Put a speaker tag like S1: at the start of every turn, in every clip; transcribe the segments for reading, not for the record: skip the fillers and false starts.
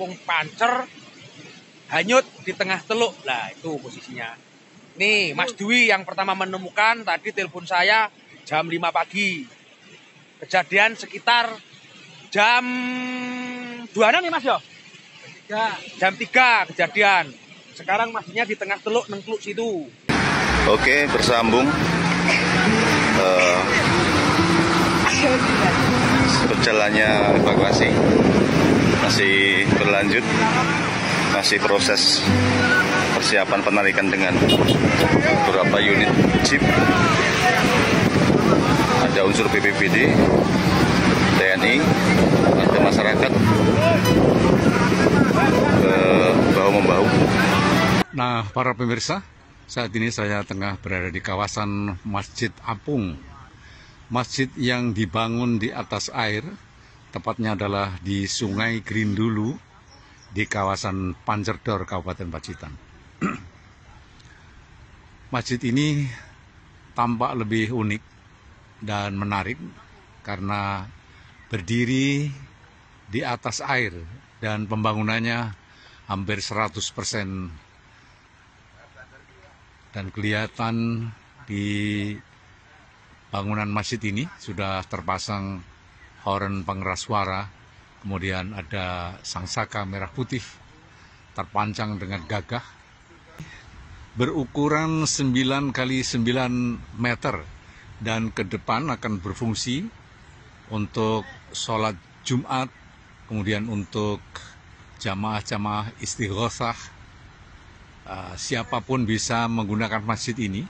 S1: apung pancer hanyut di tengah teluk. Nah, itu posisinya. Nih, Mas Dwi yang pertama menemukan tadi telepon saya jam 5 pagi. Kejadian sekitar jam 2 nih Mas ya? Jam 3 kejadian. Sekarang masnya di tengah teluk nengkluk situ.
S2: Oke, bersambung. Berjalannya evakuasi masih berlanjut, masih proses persiapan penarikan dengan beberapa unit jeep. Ada unsur BPBD, TNI, ada masyarakat, bahu-membahu.
S3: Nah, para pemirsa, saat ini saya tengah berada di kawasan Masjid Apung. Masjid yang dibangun di atas air, tepatnya adalah di Sungai Grindulu, di kawasan Pancerdor, Kabupaten Pacitan. Masjid ini tampak lebih unik dan menarik karena berdiri di atas air dan pembangunannya hampir 100%. Dan kelihatan di bangunan masjid ini sudah terpasang horen pengeras suara, kemudian ada sangsaka merah putih terpancang dengan gagah, berukuran 9 kali 9 meter dan ke depan akan berfungsi untuk sholat Jumat, kemudian untuk jamaah-jamaah istighosah. Siapapun bisa menggunakan masjid ini.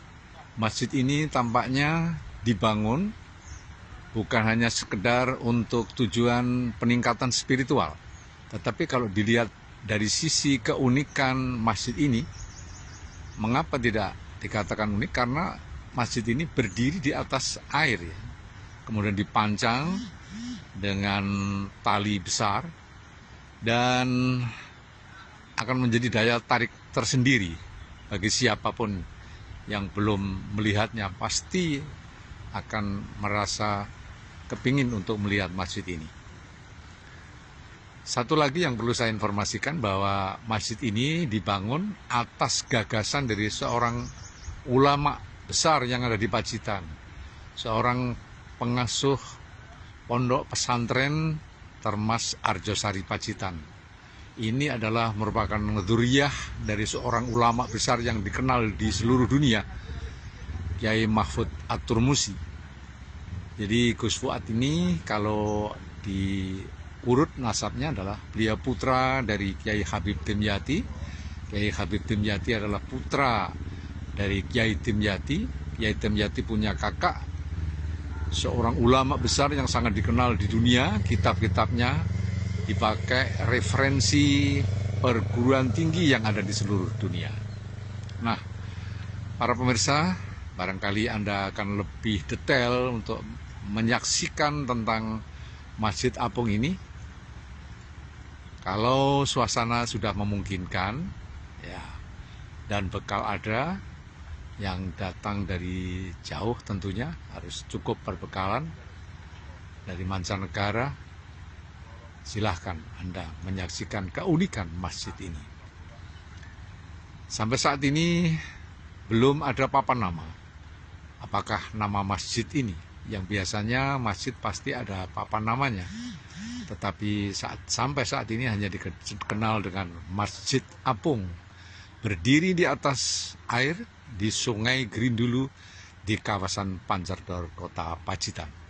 S3: Masjid ini tampaknya dibangun bukan hanya sekedar untuk tujuan peningkatan spiritual, tetapi kalau dilihat dari sisi keunikan masjid ini, mengapa tidak dikatakan unik? Karena masjid ini berdiri di atas air, ya. Kemudian dipancang dengan tali besar dan akan menjadi daya tarik tersendiri bagi siapapun yang belum melihatnya, pasti akan merasa kepingin untuk melihat masjid ini. Satu lagi yang perlu saya informasikan bahwa masjid ini dibangun atas gagasan dari seorang ulama besar yang ada di Pacitan, seorang pengasuh pondok pesantren Termas Arjosari Pacitan. Ini adalah merupakan dzurriyyah dari seorang ulama besar yang dikenal di seluruh dunia, Kiai Mahfud At-Turmusi. Jadi Gus Fuad ini kalau diurut nasabnya adalah beliau putra dari Kiai Habib Dimyati. Kiai Habib Dimyati adalah putra dari Kiai Dimyati. Kiai Dimyati punya kakak, seorang ulama besar yang sangat dikenal di dunia. Kitab-kitabnya dipakai referensi perguruan tinggi yang ada di seluruh dunia. Nah, para pemirsa, barangkali Anda akan lebih detail untuk menyaksikan tentang Masjid Apung ini. Kalau suasana sudah memungkinkan, ya, dan bekal ada, yang datang dari jauh tentunya harus cukup berbekalan dari mancanegara. Silahkan Anda menyaksikan keunikan masjid ini. Sampai saat ini belum ada papan nama. Apakah nama masjid ini? Yang biasanya masjid pasti ada papan namanya. Tetapi sampai saat ini hanya dikenal dengan Masjid Apung. Berdiri di atas air di Sungai Grindulu di kawasan Pancerdor, Kota Pacitan.